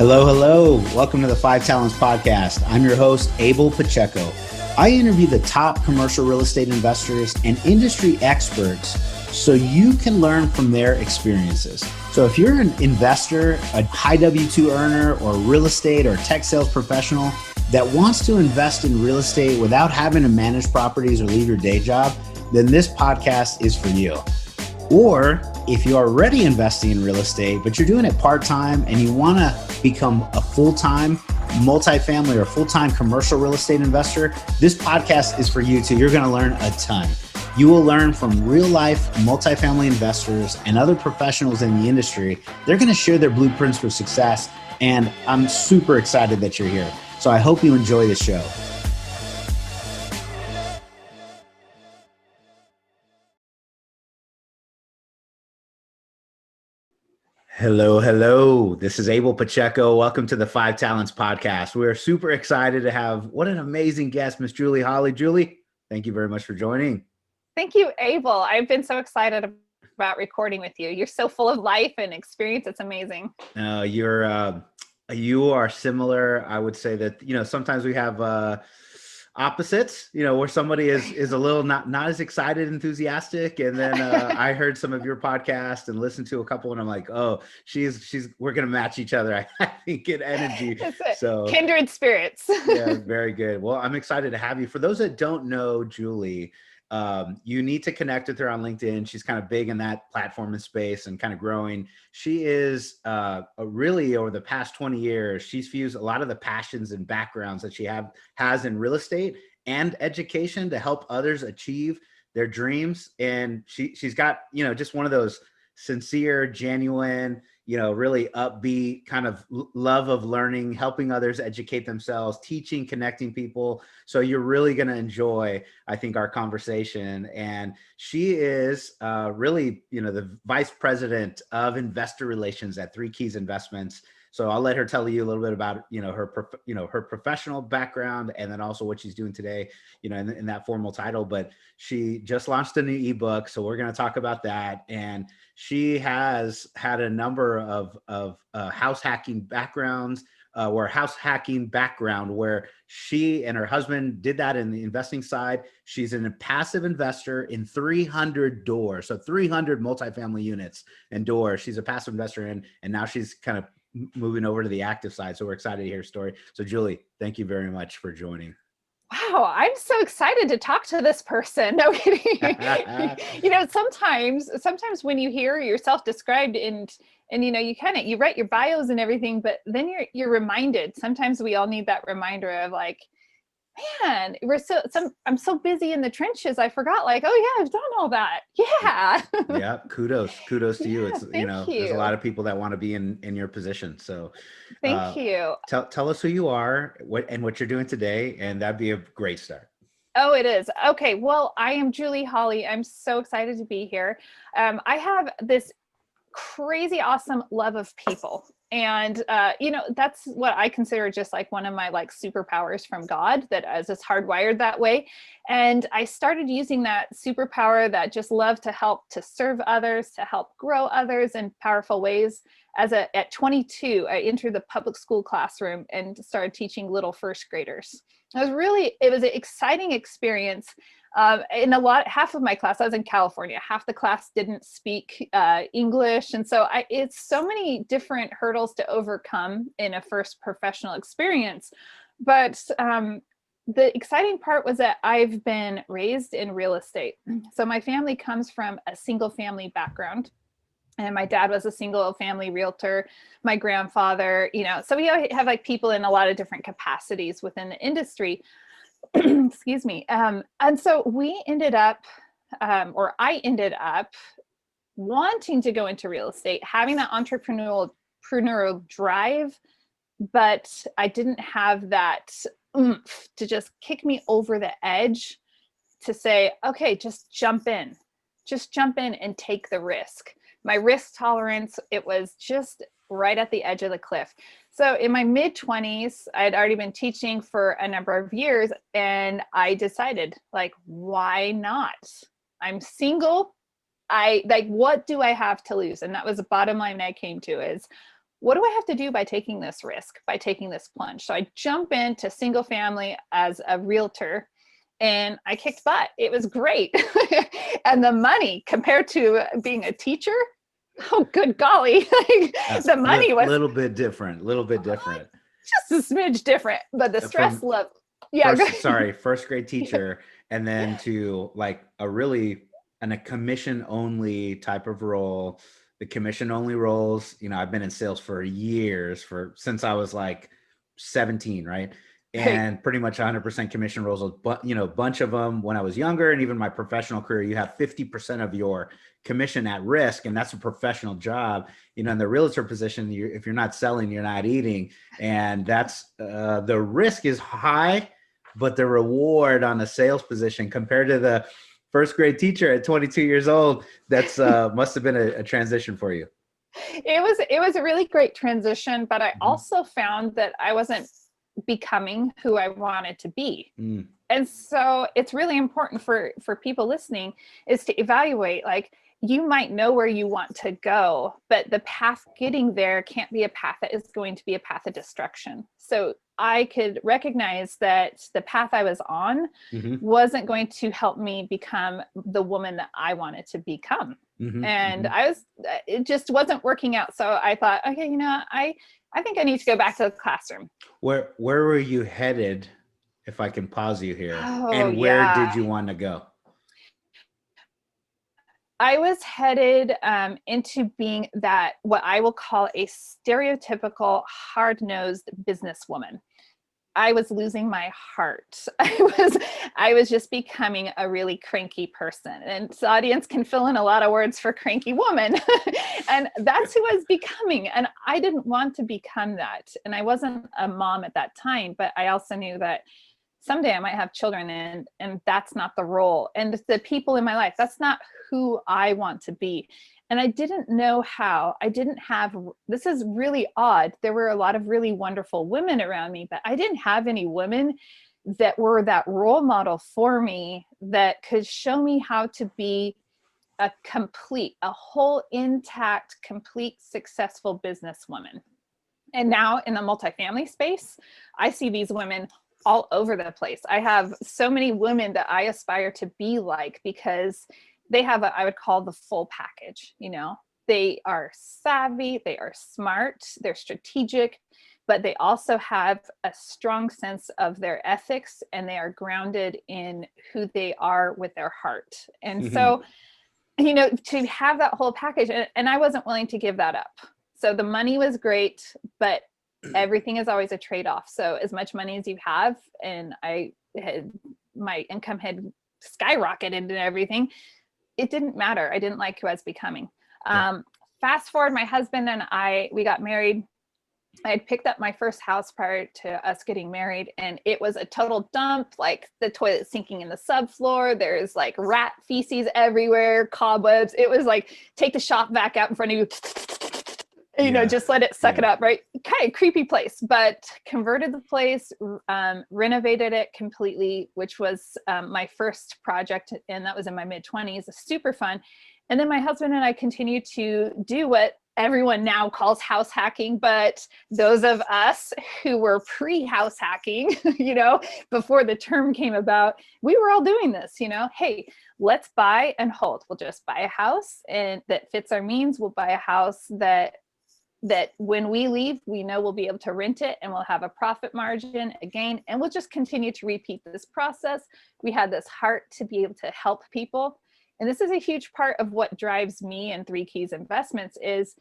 Hello, hello. Welcome to the 5Talents podcast. I'm your host, Abel Pacheco. I interview the top commercial real estate investors and industry experts so you can learn from their experiences. So if you're an investor, a high W-2 earner, or real estate or tech sales professional that wants to invest in real estate without having to manage properties or leave your day job, then this podcast is for you. Or if you're already investing in real estate, but you're doing it part-time and you want to become a full-time multifamily or full-time commercial real estate investor, this podcast is for you too. You're going to learn a ton. You will learn from real-life multifamily investors and other professionals in the industry. They're going to share their blueprints for success, and I'm super excited that you're here. So I hope you enjoy the show. Hello, hello. This is Abel Pacheco. Welcome to the 5Talents podcast. We're super excited to have what an amazing guest, Miss Julie Holly. Julie, thank you very much for joining. Thank you, Abel. I've been so excited about recording with you. You're so full of life and experience. It's amazing. You are similar. I would say that, sometimes we have opposites, where somebody is a little not as excited, enthusiastic. And then I heard some of your podcast and listened to a couple, and I'm like, oh, we're going to match each other. I think in energy. So kindred spirits. Yeah, very good. Well, I'm excited to have you. For those that don't know Julie, you need to connect with her on LinkedIn. She's kind of big in that platform and space and kind of growing. She is really, over the past 20 years, she's fused a lot of the passions and backgrounds that she has in real estate and education to help others achieve their dreams. And she's got, just one of those sincere, genuine, really upbeat kind of love of learning, helping others educate themselves, teaching, connecting people. So you're really going to enjoy, I think, our conversation. And she is really, the vice president of investor relations at Three Keys Investments. So I'll let her tell you a little bit about, her professional background, and then also what she's doing today, in that formal title. But she just launched a new ebook, so we're going to talk about that. And she has had a number of house hacking backgrounds, where she and her husband did that in the investing side. She's a passive investor in 300 doors, so 300 multifamily units and doors. She's a passive investor in, and now she's kind of moving over to the active side. So we're excited to hear her story. So Julie, thank you very much for joining. Wow, I'm so excited to talk to this person. No kidding. Sometimes when you hear yourself described and you write your bios and everything, but then you're reminded. Sometimes we all need that reminder of like, man, I'm so busy in the trenches. I forgot, like, oh yeah, I've done all that. Yeah. Yeah. Kudos to you. It's, thank you. There's a lot of people that want to be in your position. So thank you. Tell us who you are, what you're doing today. And that'd be a great start. Oh, it is. Okay. Well, I am Julie Holly. I'm so excited to be here. I have this crazy awesome love of people. And, that's what I consider just like one of my like superpowers from God, that as it's hardwired that way. And I started using that superpower, that just love to help, to serve others, to help grow others in powerful ways. At 22, I entered the public school classroom and started teaching little first graders. It was an exciting experience. Half of my class, I was in California, half the class didn't speak English. And so it's so many different hurdles to overcome in a first professional experience. But the exciting part was that I've been raised in real estate. So my family comes from a single family background. And my dad was a single family realtor, my grandfather, so we have like people in a lot of different capacities within the industry. Excuse me. And so I ended up wanting to go into real estate, having that entrepreneurial drive, but I didn't have that oomph to just kick me over the edge to say, okay, just jump in and take the risk. My risk tolerance, it was just right at the edge of the cliff. So in my mid-20s, I had already been teaching for a number of years, and I decided, like, why not? I'm single. What do I have to lose? And that was the bottom line I came to is, what do I have to do by taking this risk, by taking this plunge? So I jump into single family as a realtor, and I kicked butt. It was great. And the money compared to being a teacher, oh, good golly. The money was little bit different. just a smidge different, but the stress level. Yeah. First grade teacher, and then to like a commission only type of role. The commission only roles, I've been in sales for years, since I was like 17, right? And pretty much 100% commission roles, but bunch of them when I was younger, and even my professional career, you have 50% of your commission at risk, and that's a professional job. In the realtor position, if you're not selling, you're not eating, and that's the risk is high, but the reward on a sales position compared to the first grade teacher at 22 years old, that's must have been a transition for you. It was a really great transition, but I also found that I wasn't becoming who I wanted to be. And so it's really important for people listening is to evaluate, like, you might know where you want to go, but the path getting there can't be a path that is going to be a path of destruction. So I could recognize that the path I was on wasn't going to help me become the woman that I wanted to become. And it just wasn't working out. So I thought, okay, I think I need to go back to the classroom. Where were you headed, if I can pause you here? And where did you want to go? I was headed into being that, what I will call a stereotypical hard-nosed businesswoman. I was losing my heart. I was just becoming a really cranky person. And the audience can fill in a lot of words for cranky woman. And that's who I was becoming. And I didn't want to become that. And I wasn't a mom at that time, but I also knew that someday I might have children, and that's not the role. And the people in my life, that's not who I want to be. And I didn't know how. This is really odd. There were a lot of really wonderful women around me, but I didn't have any women that were that role model for me that could show me how to be a whole intact, complete, successful businesswoman. And now in the multifamily space, I see these women all over the place. I have so many women that I aspire to be like, because they have I would call the full package. They are savvy, they are smart, they're strategic, but they also have a strong sense of their ethics, and they are grounded in who they are with their heart. And so, to have that whole package, and I wasn't willing to give that up. So the money was great, but everything is always a trade-off. So as much money as you have, and my income had skyrocketed and everything, it didn't matter. I didn't like who I was becoming. Fast forward, my husband and we got married. I had picked up my first house prior to us getting married, and it was a total dump, like the toilet sinking in the subfloor. There's like rat feces everywhere, cobwebs. It was like, take the shop vac out in front of you, just let it suck it up, right? Kind of creepy place, but converted the place, renovated it completely, which was my first project. And that was in my mid-20s, super fun. And then my husband and I continued to do what everyone now calls house hacking, but those of us who were pre-house hacking, before the term came about, we were all doing this, hey, let's buy and hold. We'll just buy a house and that fits our means. We'll buy a house that when we leave, we know we'll be able to rent it, and we'll have a profit margin, a gain, and we'll just continue to repeat this process. We had this heart to be able to help people. And this is a huge part of what drives me and Three Keys Investments is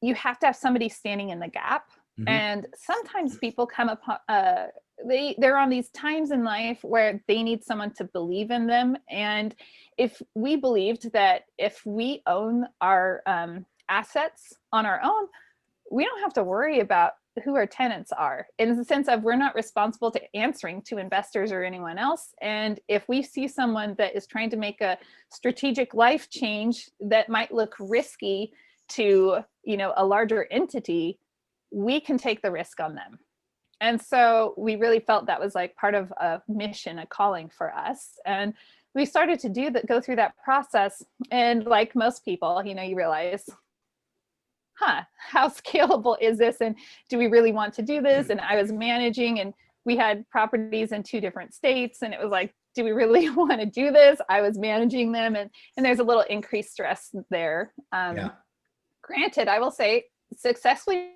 you have to have somebody standing in the gap. And sometimes people come upon, they're on these times in life where they need someone to believe in them. And if we believed that if we own our assets on our own, we don't have to worry about who our tenants are, in the sense of we're not responsible to answering to investors or anyone else. And if we see someone that is trying to make a strategic life change that might look risky to a larger entity, we can take the risk on them. And so we really felt that was like part of a mission, a calling for us. And we started to go through that process. And like most people, you realize how scalable is this? And do we really want to do this? And I was managing, and we had properties in 2 different states. And it was like, do we really want to do this? I was managing them, and there's a little increased stress there. Yeah. Granted, I will say successfully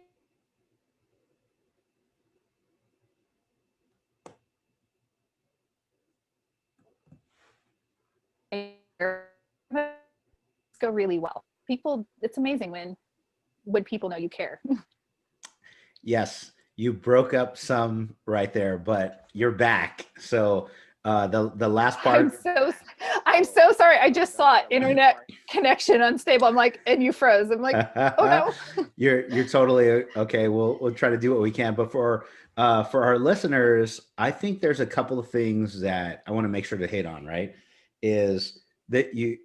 go really well. People, it's amazing when people know you care. Yes, you broke up some right there, but you're back. So the last part. I'm so sorry. I just saw internet connection unstable. I'm like, and you froze. I'm like, oh no. You're totally okay. We'll try to do what we can. But for our listeners, I think there's a couple of things that I want to make sure to hit on, right? Is that you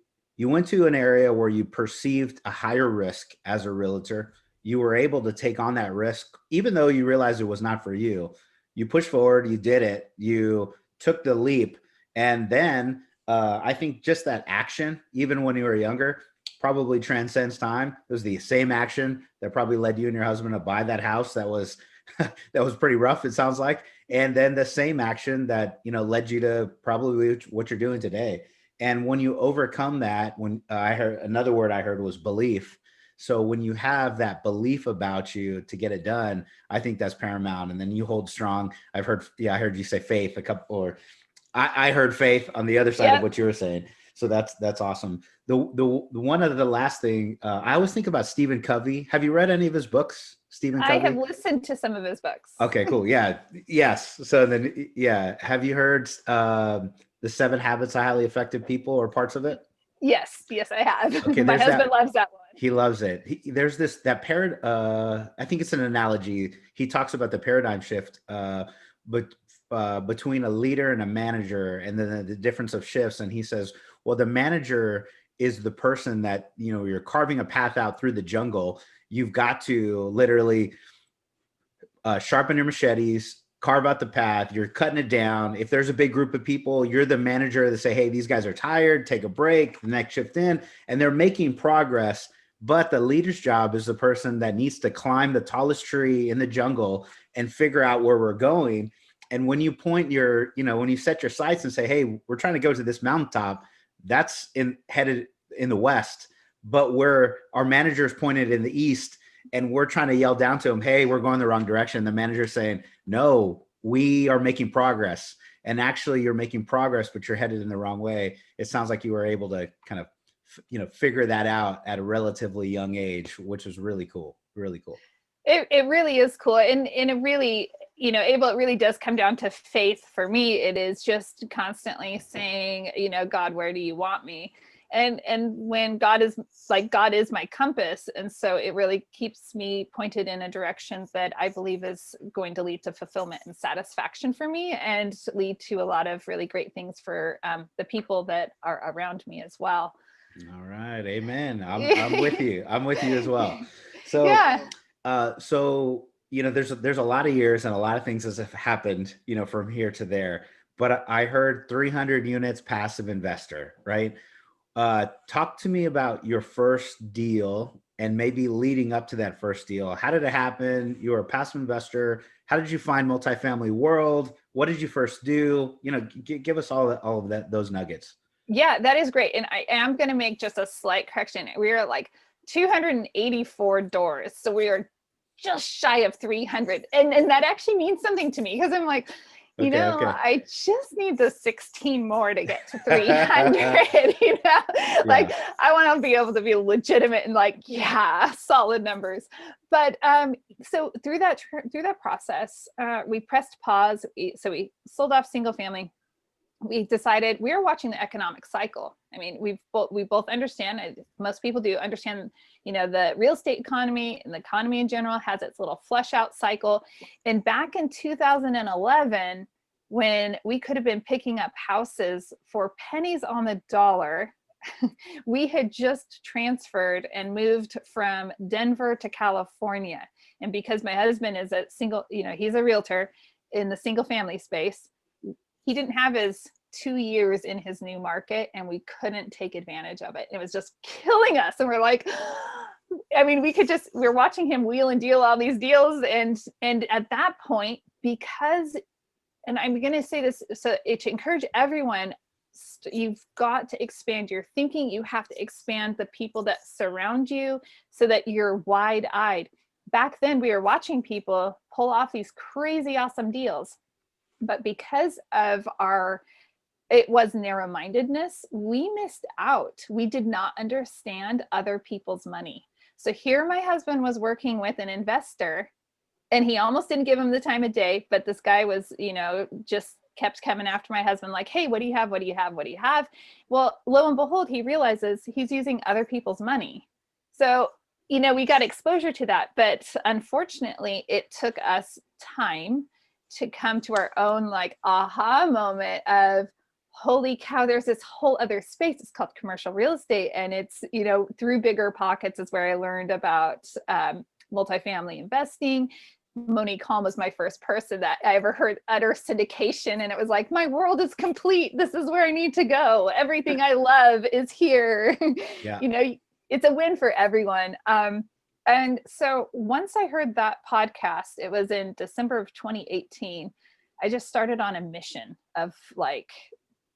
went to an area where you perceived a higher risk as a realtor. You were able to take on that risk, even though you realized it was not for you. You pushed forward, you did it, you took the leap. And then I think just that action, even when you were younger, probably transcends time. It was the same action that probably led you and your husband to buy that house that was that was pretty rough, it sounds like. And then the same action that, led you to probably what you're doing today. And when you overcome that, when I heard another word I heard was belief. So when you have that belief about you to get it done, I think that's paramount. And then you hold strong. I heard you say faith a couple, or I heard faith on the other side of what you were saying. So that's awesome. The one of the last thing I always think about Stephen Covey. Have you read any of his books, Stephen Covey? I have listened to some of his books. Okay, cool. Yeah. Yes. So then, yeah. Have you heard The 7 Habits of Highly Effective People, or parts of it? Yes, I have. Okay, my husband loves that one. He loves it. There's I think it's an analogy. He talks about the paradigm shift between a leader and a manager, and then the difference of shifts. And he says, well, the manager is the person that, you're carving a path out through the jungle. You've got to literally sharpen your machetes, carve out the path. You're cutting it down. If there's a big group of people, you're the manager to say, hey, these guys are tired, take a break, the next shift in, and they're making progress. But the leader's job is the person that needs to climb the tallest tree in the jungle and figure out where we're going. And when you point when you set your sights and say, hey, we're trying to go to this mountaintop, that's headed in the west, but where our manager is pointed in the east, and we're trying to yell down to him, hey, we're going the wrong direction. The manager's saying, no, we are making progress. And actually you're making progress, but you're headed in the wrong way. It sounds like you were able to kind of, figure that out at a relatively young age, which is really cool. Really cool. It really is cool. And it really, Abel, it really does come down to faith. For me, it is just constantly saying, God, where do you want me? And when God is my compass. And so it really keeps me pointed in a direction that I believe is going to lead to fulfillment and satisfaction for me, and lead to a lot of really great things for the people that are around me as well. All right. Amen. I'm with you. I'm with you as well. So, there's a lot of years and a lot of things that have happened, from here to there, but I heard 300 units passive investor, right? Talk to me about your first deal and maybe leading up to that first deal. How did it happen? You were a passive investor. How did you find multifamily world? What did you first do? Give us all of that, those nuggets. Yeah, that is great. And I am going to make just a slight correction. We are like 284 doors. So we are just shy of 300. And that actually means something to me, because I'm like, I just need the 16 more to get to 300, like I want to be able to be legitimate and solid numbers. But so through that process, we pressed pause. So we sold off single family. We decided we were watching the economic cycle. I mean, we both understand, most people do understand, the real estate economy and the economy in general has its little flush out cycle. And back in 2011, when we could have been picking up houses for pennies on the dollar, we had just transferred and moved from Denver to California. And because my husband is he's a realtor in the single family space, he didn't have his 2 years in his new market, and we couldn't take advantage of it. It was just killing us. And we're like, I mean, we're watching him wheel and deal all these deals. And at that point, because, and I'm going to say this, so to encourage everyone, you've got to expand your thinking. You have to expand the people that surround you so that you're wide-eyed. Back then, we were watching people pull off these crazy, awesome deals. But because of it was narrow-mindedness, we missed out. We did not understand other people's money. So here my husband was working with an investor, and he almost didn't give him the time of day, but this guy was, just kept coming after my husband like, hey, what do you have? What do you have? What do you have? Well, lo and behold, he realizes he's using other people's money. So, we got exposure to that, but unfortunately it took us time to come to our own like aha moment of, holy cow, there's this whole other space. It's called commercial real estate. And it's, through Bigger Pockets is where I learned about multifamily investing. Monique Holm was my first person that I ever heard utter syndication. And it was like, my world is complete. This is where I need to go. Everything I love is here. Yeah. It's a win for everyone. And so once I heard that podcast, it was in December of 2018, I just started on a mission of like,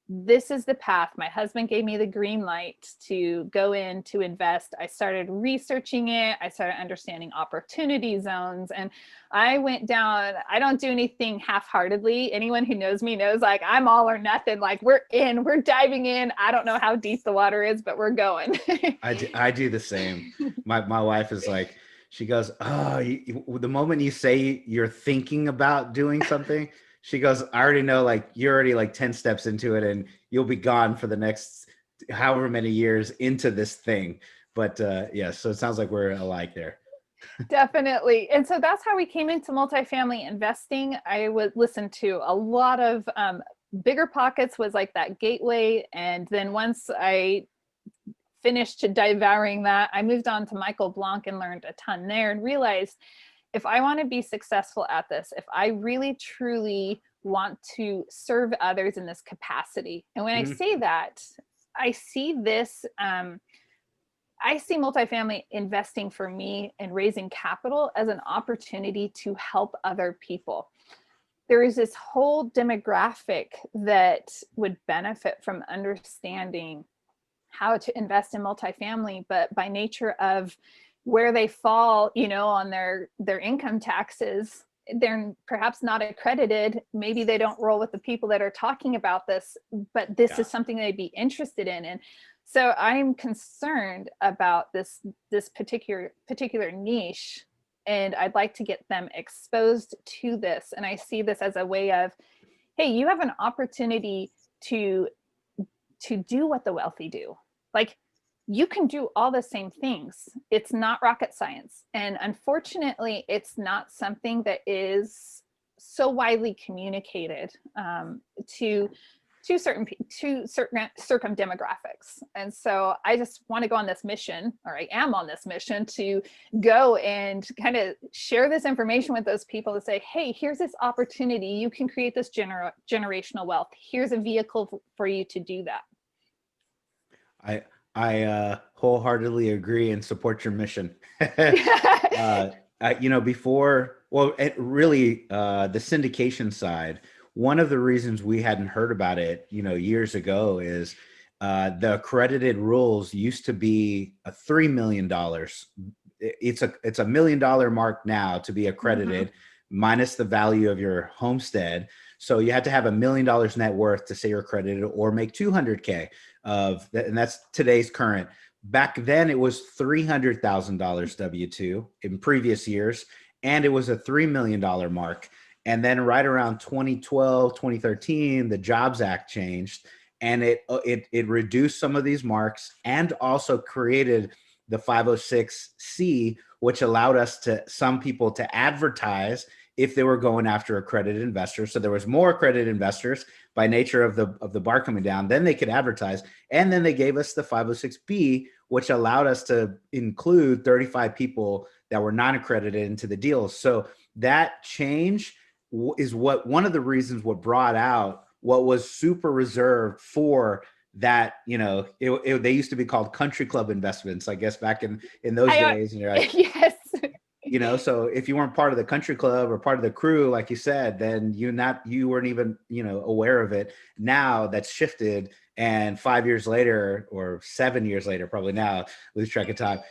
this is the path. My husband gave me the green light to go in to invest. I started researching it. I started understanding opportunity zones, and I went down. I don't do anything half-heartedly. Anyone who knows me knows like I'm all or nothing. Like we're diving in. I don't know how deep the water is, but we're going. I do the same. My wife is like, she goes, oh, the moment you say you're thinking about doing something, she goes, I already know, like, you're already like 10 steps into it and you'll be gone for the next however many years into this thing. But yeah, so it sounds like we're alike there. Definitely. And so that's how we came into multifamily investing. I would listen to a lot of Bigger Pockets was like that gateway. And then once I finished devouring that, I moved on to Michael Blanc and learned a ton there and realized if I want to be successful at this, if I really truly want to serve others in this capacity. And when I say that, I see this, I see multifamily investing for me and raising capital as an opportunity to help other people. There is this whole demographic that would benefit from understanding how to invest in multifamily, but by nature of where they fall, on their income taxes, they're perhaps not accredited. Maybe they don't roll with the people that are talking about this, but this is something they'd be interested in. And so I'm concerned about this particular niche, and I'd like to get them exposed to this. And I see this as a way of, hey, you have an opportunity to do what the wealthy do. Like, you can do all the same things. It's not rocket science. And unfortunately, it's not something that is so widely communicated to certain demographics. And so I just want to go on this mission, or I am on this mission to go and kind of share this information with those people to say, hey, here's this opportunity. You can create this generational wealth. Here's a vehicle for you to do that. I wholeheartedly agree and support your mission. Before, really, the syndication side, one of the reasons we hadn't heard about it, years ago is the accredited rules used to be a $3 million. It's a $1 million mark now to be accredited, minus the value of your homestead. So you had to have $1 million net worth to say you're accredited, or make 200K and that's today's current. Back then it was $300,000 W2 in previous years, and it was a $3 million mark. And then right around 2012, 2013, the Jobs Act changed, and it reduced some of these marks and also created the 506C, which allowed some people to advertise if they were going after accredited investors. So there was more accredited investors by nature of the bar coming down. Then they could advertise. And then they gave us the 506B, which allowed us to include 35 people that were non-accredited into the deals. So that change is one of the reasons what brought out what was super reserved for that, they used to be called country club investments, I guess, back in those I, days. And you're like, yes. So if you weren't part of the country club or part of the crew, like you said, then you weren't even, aware of it. Now that's shifted. And 5 years later, or 7 years later, probably now, lose track of time.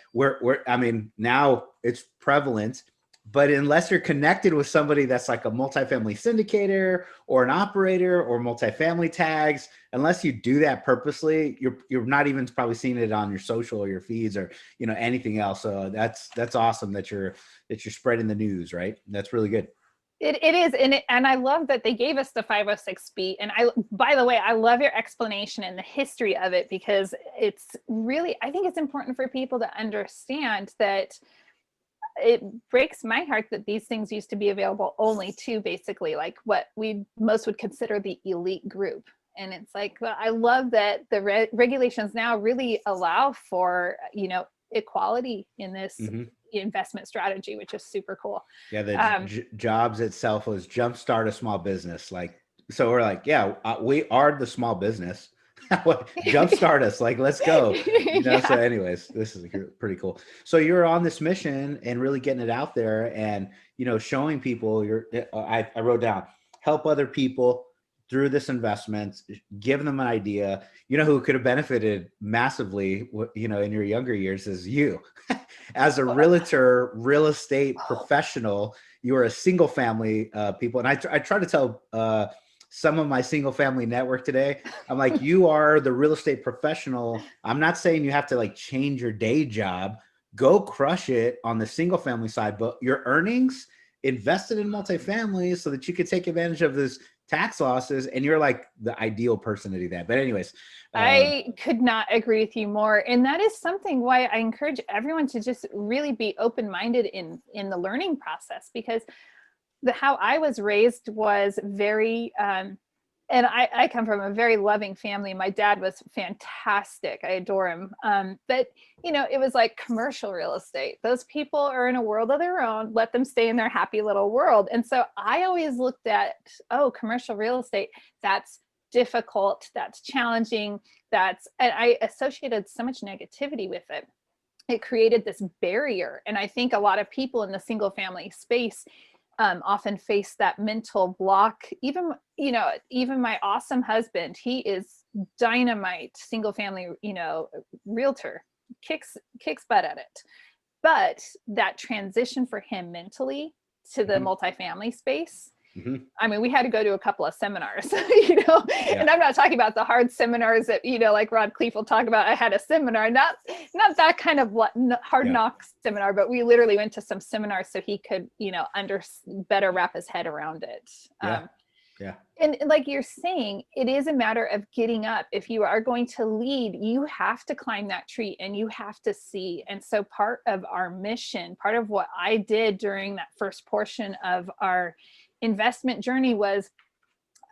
Now it's prevalent, but unless you're connected with somebody that's like a multifamily syndicator or an operator or multifamily tags, unless you do that purposely, you're not even probably seeing it on your social or your feeds or anything else. So that's awesome that you're spreading the news, right? That's really good. It is, and I love that they gave us the 506B. And by the way, I love your explanation and the history of it, because it's really, I think it's important for people to understand that it breaks my heart that these things used to be available only to basically like what we most would consider the elite group. And it's like, well, I love that the regulations now really allow for, equality in this investment strategy, which is super cool. Yeah, the jobs itself was jumpstart a small business. So we're like, yeah, we are the small business. Jumpstart us, like, let's go. Yeah. So anyways, this is pretty cool. So you're on this mission and really getting it out there and, showing people I wrote down, help other people through this investment, give them an idea. Who could have benefited massively, in your younger years is you. As a realtor, real estate professional, you're a single family people. And I try to tell some of my single family network today, I'm like, you are the real estate professional. I'm not saying you have to like change your day job, go crush it on the single family side, but your earnings invested in multifamily so that you could take advantage of this tax losses, and you're like the ideal person to do that. But anyways, I could not agree with you more. And that is something why I encourage everyone to just really be open-minded in the learning process, because how I was raised was very, and I come from a very loving family. My dad was fantastic. I adore him. But, it was like commercial real estate. Those people are in a world of their own. Let them stay in their happy little world. And so I always looked at, commercial real estate, that's difficult, that's challenging, and I associated so much negativity with it. It created this barrier. And I think a lot of people in the single family space often face that mental block. Even my awesome husband, he is dynamite single family, realtor, kicks butt at it. But that transition for him mentally to the multifamily space, I mean, we had to go to a couple of seminars, and I'm not talking about the hard seminars that, like Rod Cleef will talk about. I had a seminar, not that kind of hard knocks seminar, but we literally went to some seminars so he could, better wrap his head around it. And like you're saying, it is a matter of getting up. If you are going to lead, you have to climb that tree and you have to see. And so part of our mission, part of what I did during that first portion of our investment journey was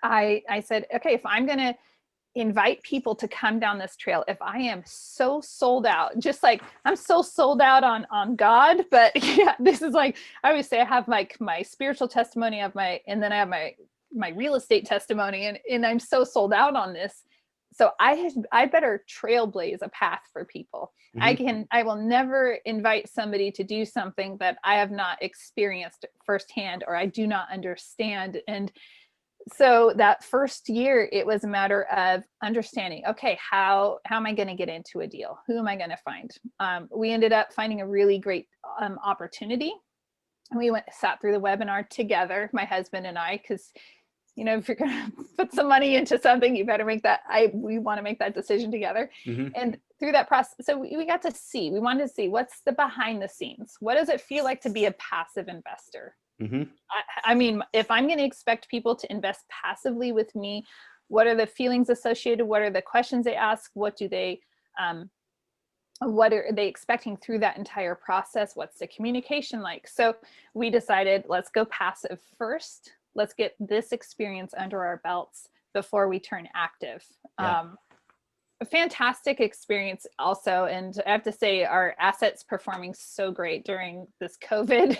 I said, okay, if I'm going to invite people to come down this trail, if I am so sold out, just like I'm so sold out on God, but this is like, I always say I have like my spiritual testimony and then I have my real estate testimony, and I'm so sold out on this. So I better trailblaze a path for people. I will never invite somebody to do something that I have not experienced firsthand or I do not understand. And so that first year, it was a matter of understanding, okay, how am I going to get into a deal? Who am I going to find? We ended up finding a really great opportunity. We sat through the webinar together, my husband and I, because if you're going to put some money into something, you better we want to make that decision together. And through that process, so we wanted to see what's the behind the scenes. What does it feel like to be a passive investor? I mean, if I'm going to expect people to invest passively with me, what are the feelings associated? What are the questions they ask? What are they expecting through that entire process? What's the communication like? So we decided, let's go passive first. Let's get this experience under our belts before we turn active. A fantastic experience also. And I have to say, our assets performing so great during this COVID,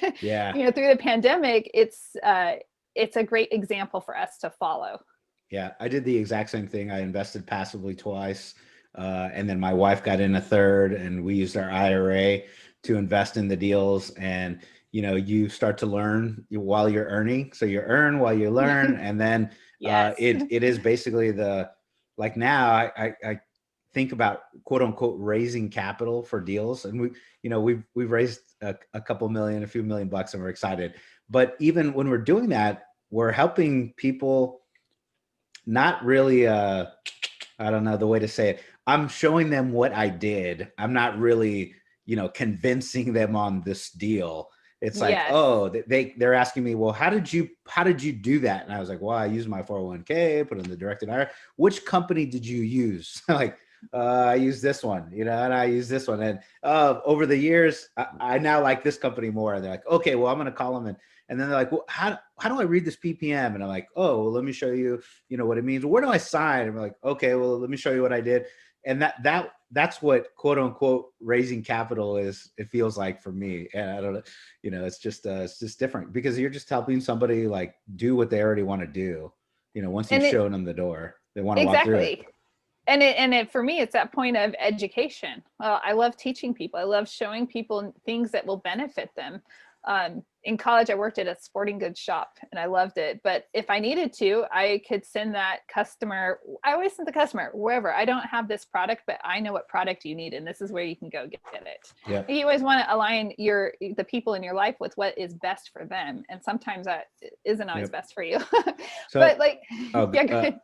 through the pandemic. It's a great example for us to follow. Yeah, I did the exact same thing. I invested passively twice, and then my wife got in a third, and we used our IRA to invest in the deals. And you start to learn while you're earning, so you earn while you learn, and then Yes. it is basically like now I think about quote unquote raising capital for deals, and we've raised a couple million, a few million bucks, and we're excited. But even when we're doing that, we're helping people not really I don't know the way to say it. I'm showing them what I did. I'm not really, convincing them on this deal. It's like, Yes. oh, they're asking me, well, how did you do that? And I was like, well, I used my 401k, put in the directed IRA. Which company did you use? Like, I use this one, and I use this one. And over the years, I now like this company more. And they're like, okay, well, I'm going to call them. And then they're like, well, how do I read this PPM? And I'm like, oh, well, let me show you, what it means. Where do I sign? And I'm like, okay, well, let me show you what I did. And that's what quote unquote raising capital is. It feels like for me. And I don't know, it's just different because you're just helping somebody like do what they already want to do. Once you've shown them the door, they want to walk through it. Exactly. And for me, it's that point of education. I love teaching people. I love showing people things that will benefit them. In college, I worked at a sporting goods shop and I loved it. But if I needed to, I could send that customer. I always send the customer wherever. I don't have this product, but I know what product you need, and this is where you can go get it. Yeah. You always want to align the people in your life with what is best for them, and sometimes that isn't always best for you. So, but like, yeah, go ahead.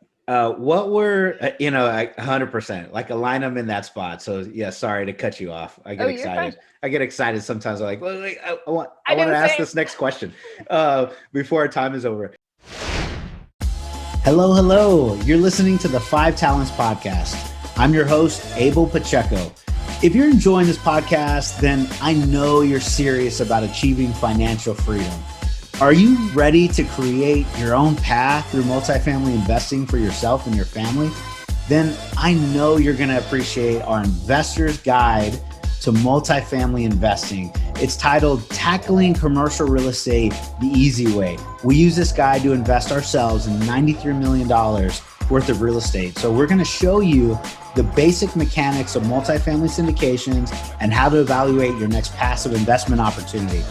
What were, 100%, like align them in that spot. So yeah, sorry to cut you off. I get excited. Fine. I get excited sometimes. I'm like, well, wait, I want I to ask same. this next question before our time is over. Hello. You're listening to the 5Talents podcast. I'm your host, Abel Pacheco. If you're enjoying this podcast, then I know you're serious about achieving financial freedom. Are you ready to create your own path through multifamily investing for yourself and your family? Then I know you're going to appreciate our Investor's Guide to Multifamily Investing. It's titled Tackling Commercial Real Estate the Easy Way. We use this guide to invest ourselves in $93 million worth of real estate. So we're going to show you the basic mechanics of multifamily syndications and how to evaluate your next passive investment opportunity.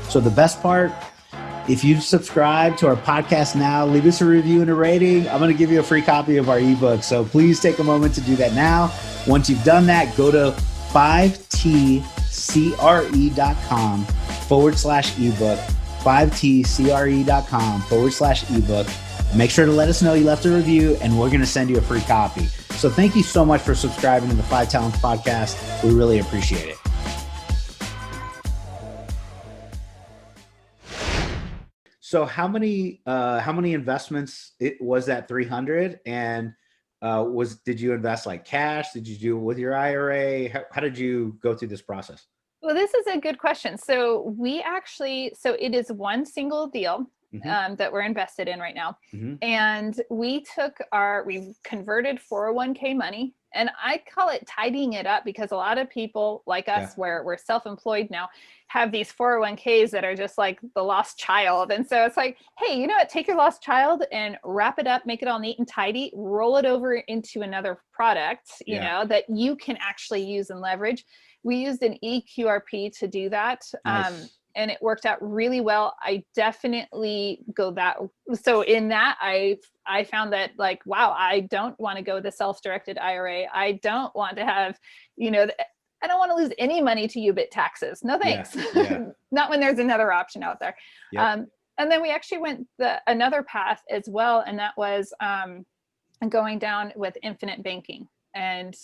So the best part, if you subscribe to our podcast now, leave us a review and a rating. I'm going to give you a free copy of our ebook. So please take a moment to do that now. Once you've done that, go to 5tcre.com/ebook, 5tcre.com/ebook. Make sure to let us know you left a review and we're going to send you a free copy. So thank you so much for subscribing to the 5Talents podcast. We really appreciate it. So how many investments was that 300? And did you invest like cash? Did you do it with your IRA? How did you go through this process? Well, this is a good question. So it is one single deal that we're invested in right now. And we converted 401k money, and I call it tidying it up because a lot of people like us, where we're self-employed now, have these 401ks that are just like the lost child. And so it's like, hey, you know what? Take your lost child and wrap it up, make it all neat and tidy, roll it over into another product, you know, that you can actually use and leverage. We used an EQRP to do that. Nice. And it worked out really well. I definitely go that. So in that, I found that like, wow, I don't want to go the self-directed IRA. I don't want to have, I don't want to lose any money to UBIT taxes. No thanks. Not when there's another option out there. And then we actually went another path as well. And that was going down with infinite banking and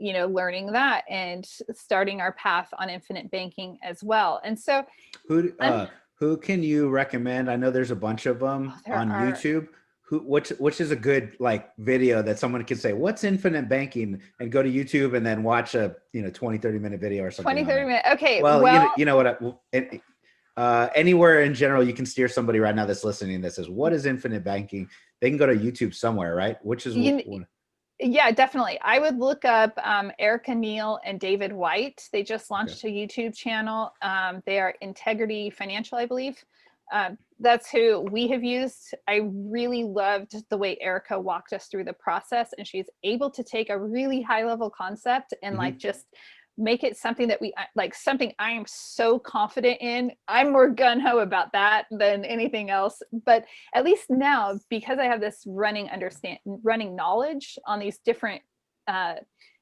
learning that and starting our path on infinite banking as well. And so who can you recommend? I know there's a bunch of them on YouTube. Which is a good like video that someone can say, what's infinite banking, and go to YouTube and then watch a 20-30 minute video or something. 20-30 minutes. Okay. Well, you know what, anywhere in general, you can steer somebody right now that's listening that says, what is infinite banking? They can go to YouTube somewhere, right? Which is yeah, definitely. I would look up Erica Neal and David White. They just launched a YouTube channel. They are Integrity Financial, I believe. That's who we have used. I really loved the way Erica walked us through the process, and she's able to take a really high level concept and like just make it something that we like, something I am so confident in. I'm more gung-ho about that than anything else, but at least now, because I have this running knowledge on these different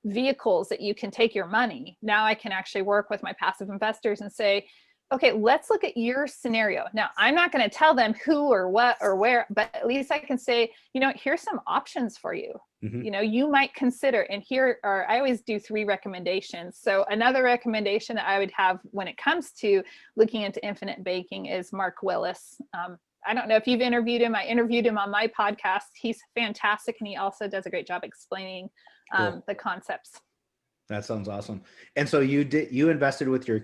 vehicles that you can take your money, now I can actually work with my passive investors and say, okay, let's look at your scenario. Now, I'm not going to tell them who or what or where, but at least I can say, here's some options for you. You might consider, and here are, I always do 3 recommendations. So another recommendation that I would have when it comes to looking into infinite banking is Mark Willis. I don't know if you've interviewed him. I interviewed him on my podcast. He's fantastic. And he also does a great job explaining the concepts. That sounds awesome. And so you invested with your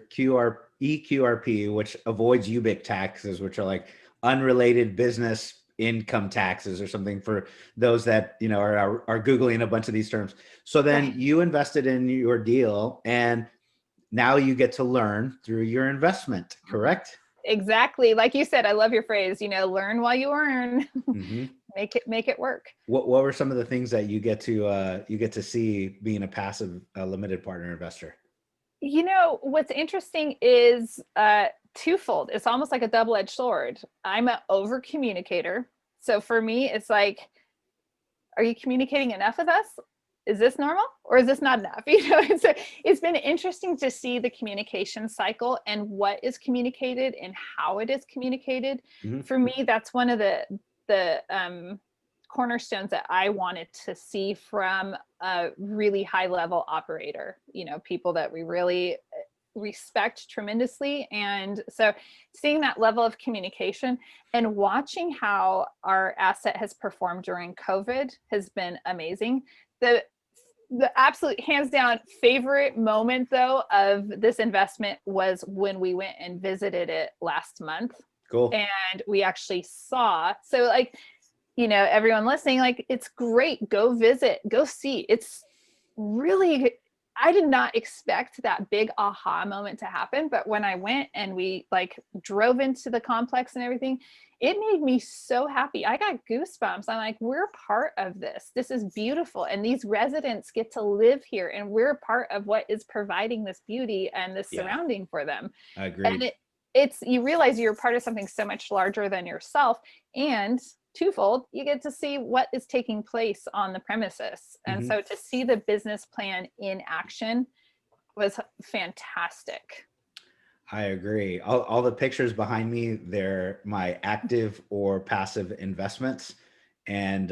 EQRP, which avoids UBIC taxes, which are like unrelated business income taxes or something, for those that, are Googling a bunch of these terms. So then you invested in your deal, and now you get to learn through your investment, correct? Exactly. Like you said, I love your phrase, learn while you earn. Make it work. What were some of the things that you get to see being a passive limited partner investor? What's interesting is twofold. It's almost like a double-edged sword. I'm an over communicator. So for me, it's like, are you communicating enough with us? Is this normal or is this not enough? So it's been interesting to see the communication cycle and what is communicated and how it is communicated. For me, that's one of the cornerstones that I wanted to see from a really high level operator, people that we really respect tremendously. And so seeing that level of communication and watching how our asset has performed during COVID has been amazing. The absolute hands down favorite moment though of this investment was when we went and visited it last month. Cool. And we actually saw, so like, everyone listening, like, it's great. Go visit, go see. It's really, I did not expect that big aha moment to happen. But when I went and we like drove into the complex and everything, it made me so happy. I got goosebumps. I'm like, we're part of this. This is beautiful. And these residents get to live here, and we're part of what is providing this beauty and this surrounding for them. I agree. And it's, you realize you're part of something so much larger than yourself. And twofold, you get to see what is taking place on the premises. And so to see the business plan in action was fantastic. I agree. All the pictures behind me, they're my active or passive investments. And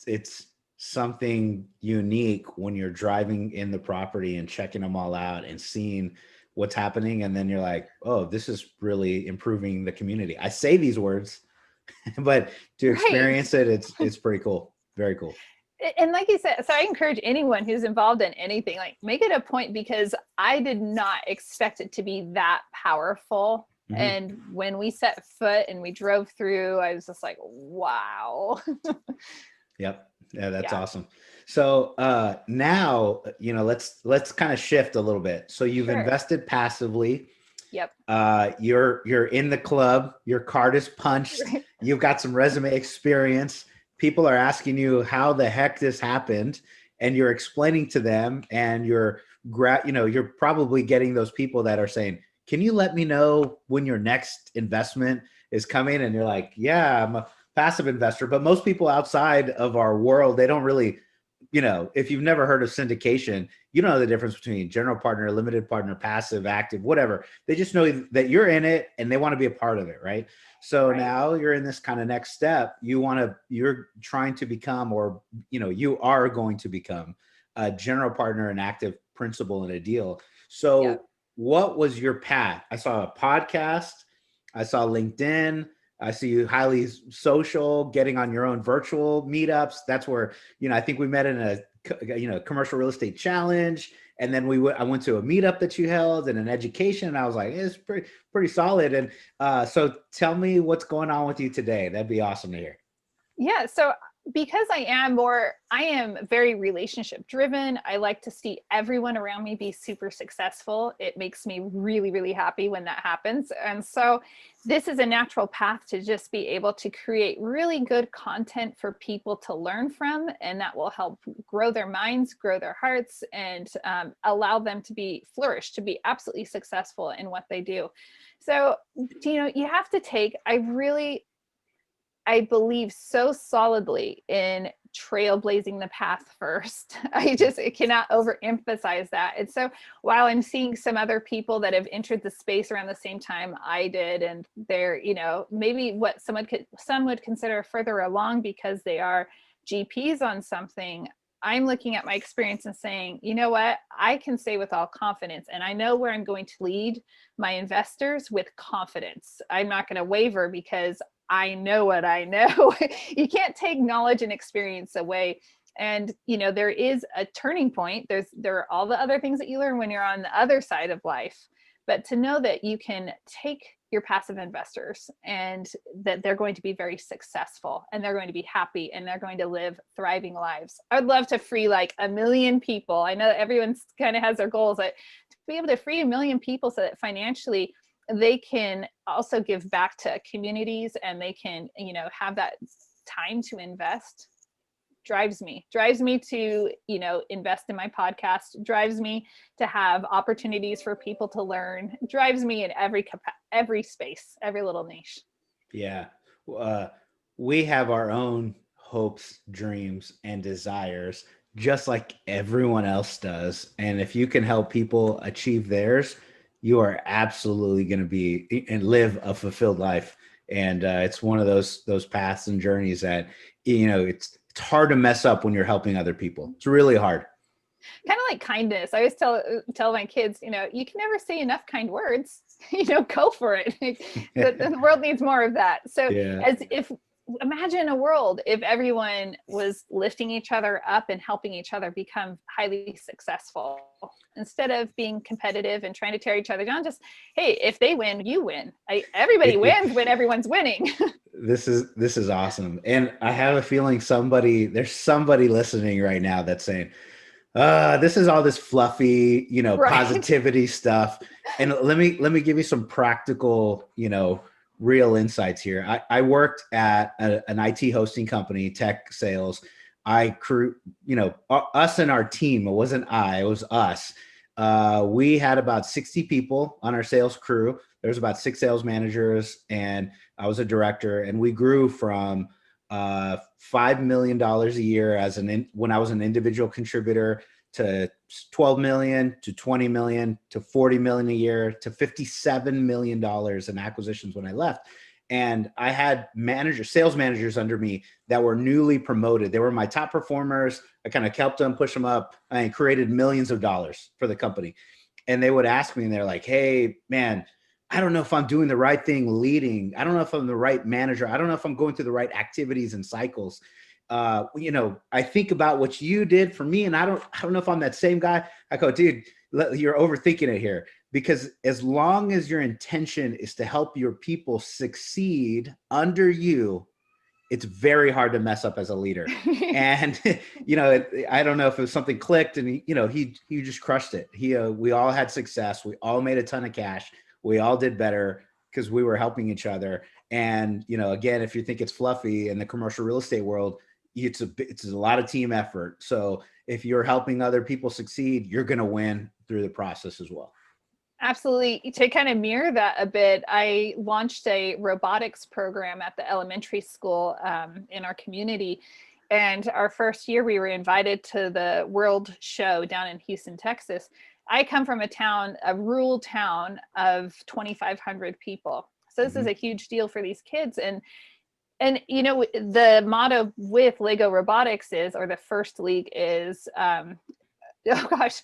it's something unique when you're driving in the property and checking them all out and seeing what's happening. And then you're like, oh, this is really improving the community. I say these words, but to experience it, it's pretty cool. Very cool. And like you said, so I encourage anyone who's involved in anything, like, make it a point, because I did not expect it to be that powerful. And when we set foot and we drove through, I was just like, wow. Yep. Yeah, that's awesome. So now, let's kind of shift a little bit. So you've invested passively. Yep. You're in the club, your card is punched. You've got some resume experience. People are asking you how the heck this happened, and you're explaining to them, and you're probably getting those people that are saying, can you let me know when your next investment is coming? And you're like, yeah, I'm a passive investor. But most people outside of our world, they don't really, if you've never heard of syndication, you don't know the difference between general partner, limited partner, passive, active, whatever. They just know that you're in it and they want to be a part of it, right? So now you're in this kind of next step. You're trying to become, or you are going to become a general partner and active principal in a deal. So what was your path? I saw a podcast, I saw LinkedIn, I see you highly social, getting on your own virtual meetups. That's where, I think we met in a, commercial real estate challenge. And then I went to a meetup that you held and an education. And I was like, it's pretty solid. And so tell me what's going on with you today. That'd be awesome to hear. Yeah. So because I am very relationship driven. I like to see everyone around me be super successful. It makes me really, really happy when that happens. And so this is a natural path to just be able to create really good content for people to learn from. And that will help grow their minds, grow their hearts, and allow them to flourish, to be absolutely successful in what they do. So, you have to I believe so solidly in trailblazing the path first. I cannot overemphasize that. And so while I'm seeing some other people that have entered the space around the same time I did, and they're, maybe what some would consider further along because they are GPs on something, I'm looking at my experience and saying, you know what, I can say with all confidence, and I know where I'm going to lead my investors with confidence. I'm not going to waver because I know what I know. You can't take knowledge and experience away. And, there is a turning point. There are all the other things that you learn when you're on the other side of life. But to know that you can take your passive investors and that they're going to be very successful and they're going to be happy and they're going to live thriving lives. I'd love to free like 1 million people. I know that everyone kind of has their goals, but to be able to free 1 million people so that financially they can also give back to communities and they can, have that time to invest, drives me to, invest in my podcast, drives me to have opportunities for people to learn, drives me in every space, every little niche. Yeah. We have our own hopes, dreams, and desires, just like everyone else does. And if you can help people achieve theirs, you are absolutely going to be and live a fulfilled life. And it's one of those paths and journeys that, it's hard to mess up when you're helping other people. It's really hard. Kind of like kindness. I always tell my kids, you can never say enough kind words. Go for it. The world needs more of that. So imagine a world if everyone was lifting each other up and helping each other become highly successful instead of being competitive and trying to tear each other down. Just, hey, if they win, you win. Everybody wins when everyone's winning. This is awesome. And I have a feeling there's somebody listening right now that's saying, this is all this fluffy, Right. Positivity stuff. And let me give you some practical, real insights here. I worked at an IT hosting company, tech sales. Us and our team, it wasn't it was us. We had about 60 people on our sales crew. There's about 6 sales managers and I was a director, and we grew from $5 million a year when I was an individual contributor to 12 million to 20 million to 40 million a year to $57 million in acquisitions when I left. And I had sales managers under me that were newly promoted. They were my top performers. I kind of helped them, push them up, and created millions of dollars for the company. And they would ask me, and they're like, hey, man, I don't know if I'm doing the right thing leading. I don't know if I'm the right manager. I don't know if I'm going through the right activities and cycles. I think about what you did for me, and I don't know if I'm that same guy. I go, dude, you're overthinking it here, because as long as your intention is to help your people succeed under you, it's very hard to mess up as a leader. And, I don't know if it was something clicked and he just crushed it. We all had success. We all made a ton of cash. We all did better because we were helping each other. And, again, if you think it's fluffy in the commercial real estate world, it's a lot of team effort. So if you're helping other people succeed, you're going to win through the process as well. Absolutely. To kind of mirror that a bit, I launched a robotics program at the elementary school in our community. And our first year, we were invited to the World Show down in Houston, Texas. I come from a rural town of 2,500 people. So this is a huge deal for these kids. And the motto with Lego Robotics or the first league is, I was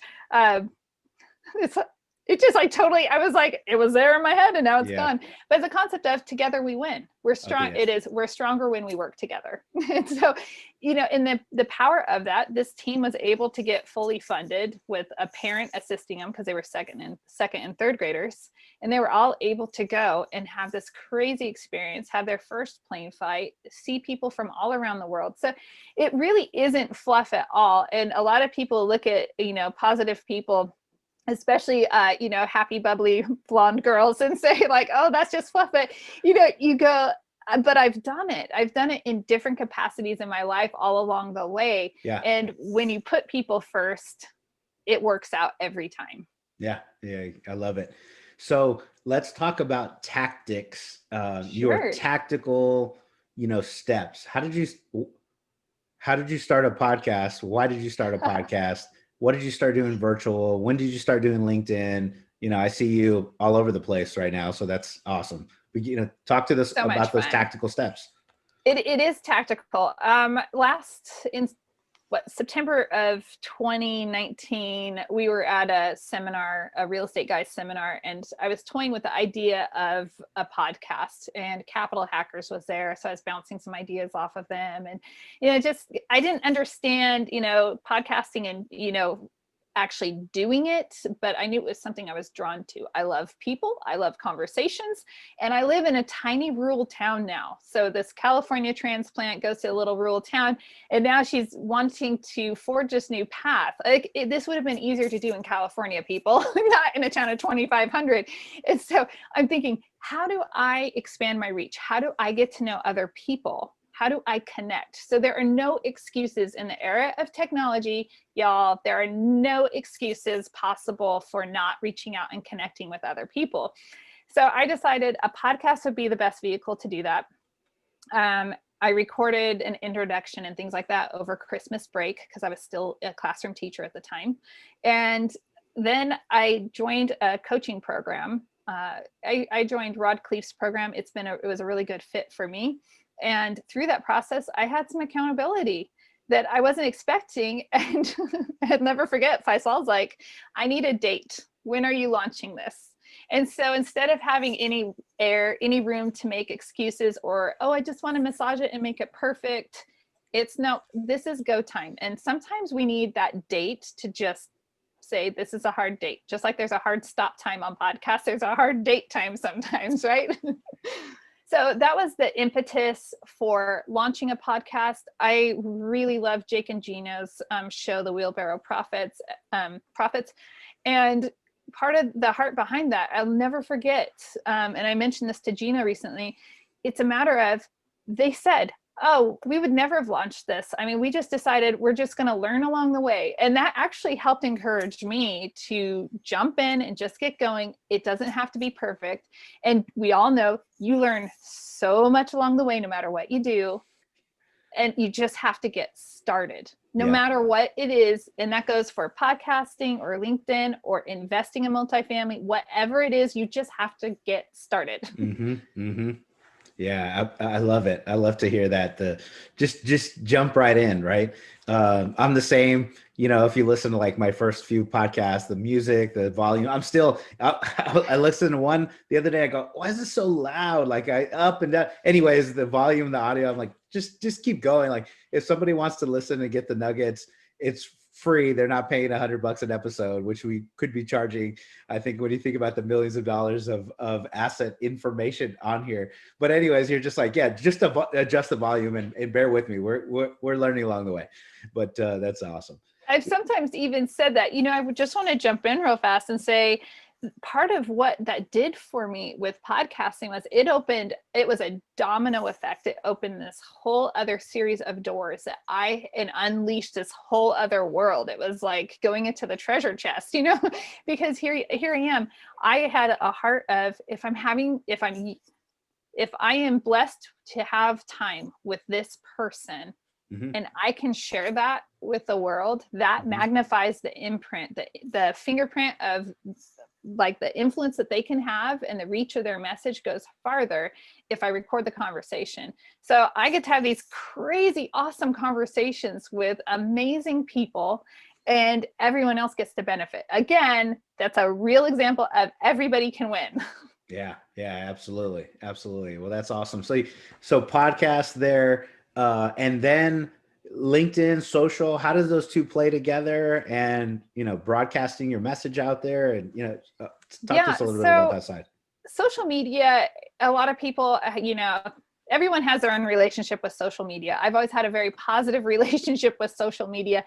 like, it was there in my head and now it's gone. But the concept of together we win. We're strong. We're stronger when we work together. And so in the power of that, this team was able to get fully funded with a parent assisting them because they were second and third graders. And they were all able to go and have this crazy experience, have their first plane flight, see people from all around the world. So it really isn't fluff at all. And a lot of people look at, positive people, especially, happy, bubbly, blonde girls, and say like, oh, that's just fluff. But, you go, but I've done it. I've done it in different capacities in my life all along the way. Yeah. And when you put people first, it works out every time. Yeah. I love it. So let's talk about tactics, your tactical, steps. How did you start a podcast? Why did you start a podcast? What did you start doing virtual? When did you start doing LinkedIn? I see you all over the place right now. So that's awesome. But, talk to us about those tactical steps. It is tactical. September of 2019, we were at a seminar, a real estate guy seminar, and I was toying with the idea of a podcast, and Capital Hackers was there. So I was bouncing some ideas off of them. And, I didn't understand, podcasting and, actually doing it, but I knew it was something I was drawn to. I love people, I love conversations, and I live in a tiny rural town now. So this California transplant goes to a little rural town, and now she's wanting to forge this new path. This would have been easier to do in California, people, not in a town of 2,500. And so I'm thinking, how do I expand my reach? How do I get to know other people? How do I connect? So there are no excuses in the era of technology, y'all. There are no excuses possible for not reaching out and connecting with other people. So I decided a podcast would be the best vehicle to do that. I recorded an introduction and things like that over Christmas break because I was still a classroom teacher at the time. And then I joined a coaching program. I joined Rod Cleef's program. It was a really good fit for me. And through that process, I had some accountability that I wasn't expecting. And I'd never forget, Faisal's like, I need a date. When are you launching this? And so instead of having any room to make excuses or, oh, I just want to massage it and make it perfect, it's no, this is go time. And sometimes we need that date to just say, this is a hard date. Just like there's a hard stop time on podcasts, there's a hard date time sometimes, right? So that was the impetus for launching a podcast. I really love Jake and Gino's show, The Wheelbarrow Profits. And part of the heart behind that, I'll never forget, and I mentioned this to Gino recently, it's a matter of, they said, oh, we would never have launched this. I mean, we just decided we're just going to learn along the way. And that actually helped encourage me to jump in and just get going. It doesn't have to be perfect. And we all know you learn so much along the way, no matter what you do. And you just have to get started, no matter what it is. And that goes for podcasting or LinkedIn or investing in multifamily, whatever it is, you just have to get started. Mm-hmm, mm-hmm. Yeah, I love it. I love to hear that. Just jump right in, right? I'm the same. If you listen to like my first few podcasts, the music, the volume, I listened to one the other day. I go, why is this so loud? Like I up and down. Anyways, the volume, the audio, I'm like, just keep going. Like if somebody wants to listen and get the nuggets, it's free. They're not paying $100 an episode, which we could be charging. I think when you think about the millions of dollars of asset information on here, but anyways, you're just like, just adjust the volume and bear with me. We're learning along the way, but that's awesome. I've sometimes even said that, I would just want to jump in real fast and say, part of what that did for me with podcasting was it was a domino effect. It opened this whole other series of doors and unleashed this whole other world. It was like going into the treasure chest, because here I am. I had a heart of, if I am blessed to have time with this person, mm-hmm. and I can share that with the world, that mm-hmm. magnifies the imprint, the fingerprint of like the influence that they can have, and the reach of their message goes farther if I record the conversation. So I get to have these crazy, awesome conversations with amazing people, and everyone else gets to benefit. Again, that's a real example of everybody can win. Yeah, absolutely. Absolutely. Well, that's awesome. So podcast there. And then LinkedIn, social, how does those two play together? And, broadcasting your message out there and, talk to Yeah. us a little bit about So that side. social media, a lot of people, everyone has their own relationship with social media. I've always had a very positive relationship with social media.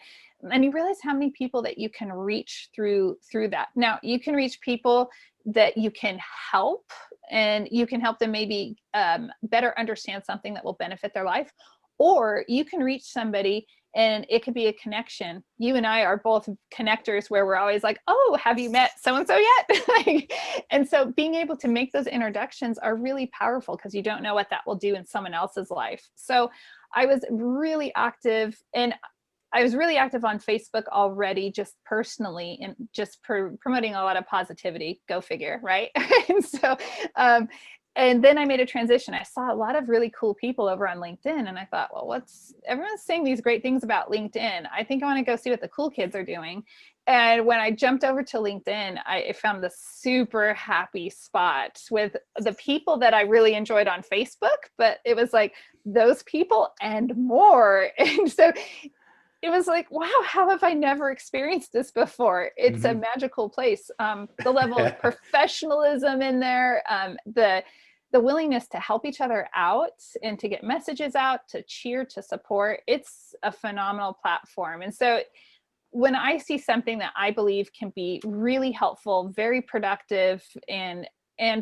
And you realize how many people that you can reach through that. Now, you can reach people that you can help, and you can help them maybe better understand something that will benefit their life. Or you can reach somebody and it could be a connection. You and I are both connectors where we're always like, oh, have you met so-and-so yet? And so being able to make those introductions are really powerful, because you don't know what that will do in someone else's life. So I was really active, and I was really active on Facebook already, just personally, and just promoting a lot of positivity. Go figure, right? And so, and then I made a transition. I saw a lot of really cool people over on LinkedIn, and I thought, well, everyone's saying these great things about LinkedIn. I think I want to go see what the cool kids are doing. And when I jumped over to LinkedIn, I found this super happy spot with the people that I really enjoyed on Facebook, but it was like those people and more. And so it was like, wow, how have I never experienced this before? It's a magical place. The level of professionalism in there, the willingness to help each other out and to get messages out, to cheer, to support. It's a phenomenal platform. And so when I see something that I believe can be really helpful, very productive, and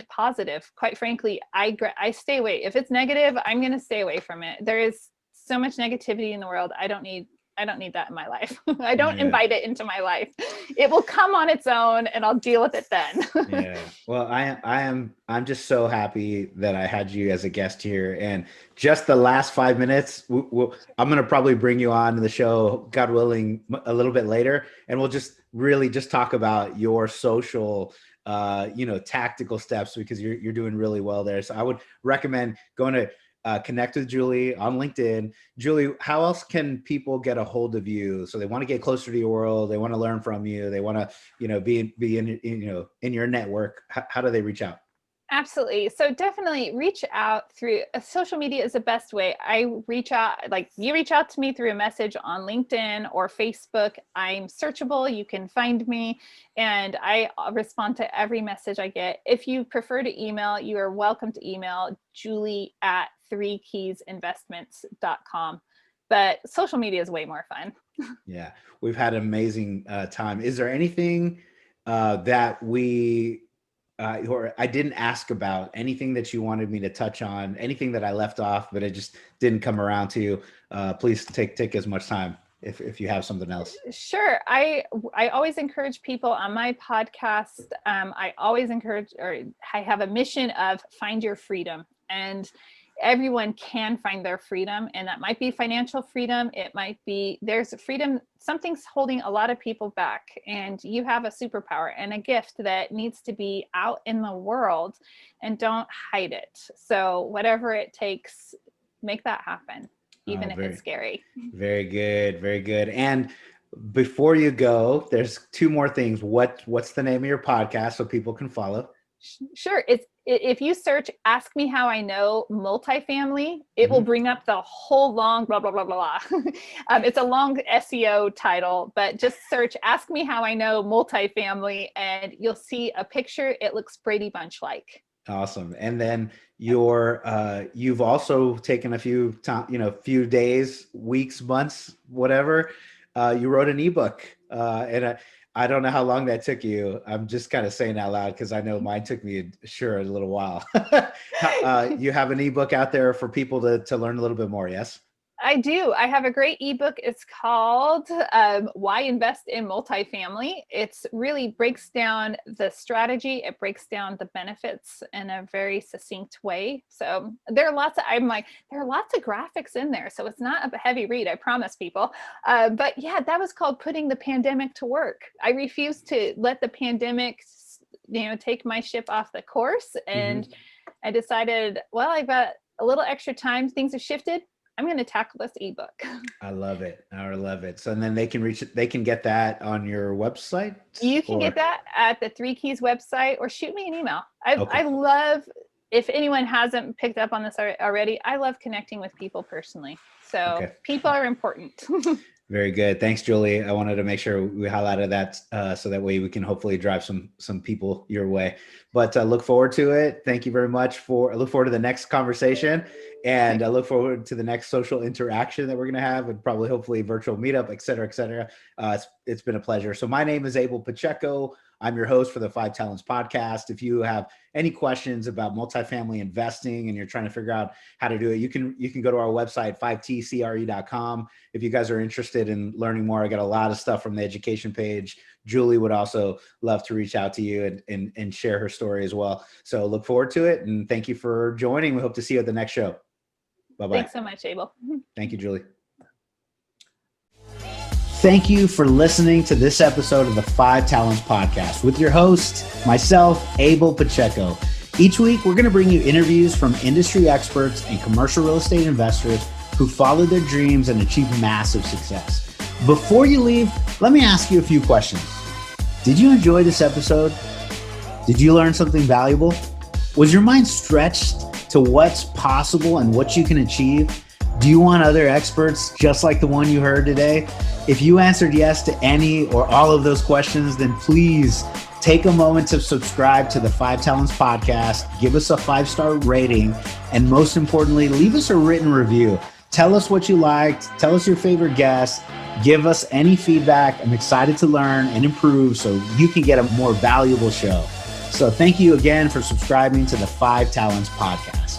positive, quite frankly, I stay away. If it's negative, I'm going to stay away from it. There is so much negativity in the world. I don't need that in my life. I don't invite it into my life. It will come on its own, and I'll deal with it then. Yeah. Well, I'm just so happy that I had you as a guest here. And just the last 5 minutes, I'm going to probably bring you on to the show, God willing, a little bit later. And we'll just really just talk about your social, tactical steps, because you're doing really well there. So I would recommend going to connect with Julie on LinkedIn. Julie, how else can people get a hold of you? So they want to get closer to your world. They want to learn from you. They want to, be in your network. How do they reach out? Absolutely. So definitely reach out through social media is the best way. I reach out, like you reach out to me through a message on LinkedIn or Facebook. I'm searchable. You can find me, and I respond to every message I get. If you prefer to email, you are welcome to email julie@3keysinvestments.com. But social media is way more fun. Yeah, we've had an amazing time. Is there anything that or I didn't ask about, anything that you wanted me to touch on, anything that I left off, but it just didn't come around to, please take as much time if you have something else. Sure. I always encourage people on my podcast. I always encourage, or I have a mission of find your freedom, and everyone can find their freedom. And that might be financial freedom. It might be, there's freedom. Something's holding a lot of people back, and you have a superpower and a gift that needs to be out in the world, and don't hide it. So whatever it takes, make that happen, even if it's scary. Very good. Very good. And before you go, there's two more things. What's the name of your podcast so people can follow? Sure. If you search Ask Me How I Know Multifamily, it will bring up the whole long blah, blah, blah, blah, blah. It's a long SEO title, but just search Ask Me How I Know Multifamily, and you'll see a picture. It looks Brady Bunch-like. Awesome. And then you've also taken a few few days, weeks, months, whatever. You wrote an ebook, and I don't know how long that took you. I'm just kind of saying out loud because I know mine took me a little while. You have an ebook out there for people to learn a little bit more. Yes. I do. I have a great ebook. It's called Why Invest in Multifamily. It's really breaks down the strategy. It breaks down the benefits in a very succinct way. So there are lots of graphics in there. So it's not a heavy read, I promise people. But yeah, that was called Putting the Pandemic to Work. I refused to let the pandemic, take my ship off the course. And I decided, well, I've got a little extra time. Things have shifted. I'm going to tackle this ebook. I love it. I love it. So, and then they can get that on your website. You can get that at the 3 Keys website, or shoot me an email. I love, if anyone hasn't picked up on this already, I love connecting with people personally. So Okay. people are important. Very good. Thanks, Julie. I wanted to make sure we highlighted that so that way we can hopefully drive some people your way. But look forward to it. Thank you very much I look forward to the next conversation, and I look forward to the next social interaction that we're going to have, and probably hopefully virtual meetup, et cetera, et cetera. It's been a pleasure. So my name is Abel Pacheco. I'm your host for the 5Talents podcast. If you have any questions about multifamily investing and you're trying to figure out how to do it, you can go to our website, 5tcre.com. If you guys are interested in learning more, I got a lot of stuff from the education page. Julie would also love to reach out to you and share her story as well. So look forward to it. And thank you for joining. We hope to see you at the next show. Bye-bye. Thanks so much, Abel. Thank you, Julie. Thank you for listening to this episode of the 5Talents podcast with your host, myself, Abel Pacheco. Each week, we're going to bring you interviews from industry experts and commercial real estate investors who followed their dreams and achieved massive success. Before you leave, let me ask you a few questions. Did you enjoy this episode? Did you learn something valuable? Was your mind stretched to what's possible and what you can achieve? Do you want other experts just like the one you heard today? If you answered yes to any or all of those questions, then please take a moment to subscribe to the 5Talents podcast, give us a 5-star rating, and most importantly, leave us a written review. Tell us what you liked, tell us your favorite guest, give us any feedback. I'm excited to learn and improve so you can get a more valuable show. So thank you again for subscribing to the 5Talents podcast.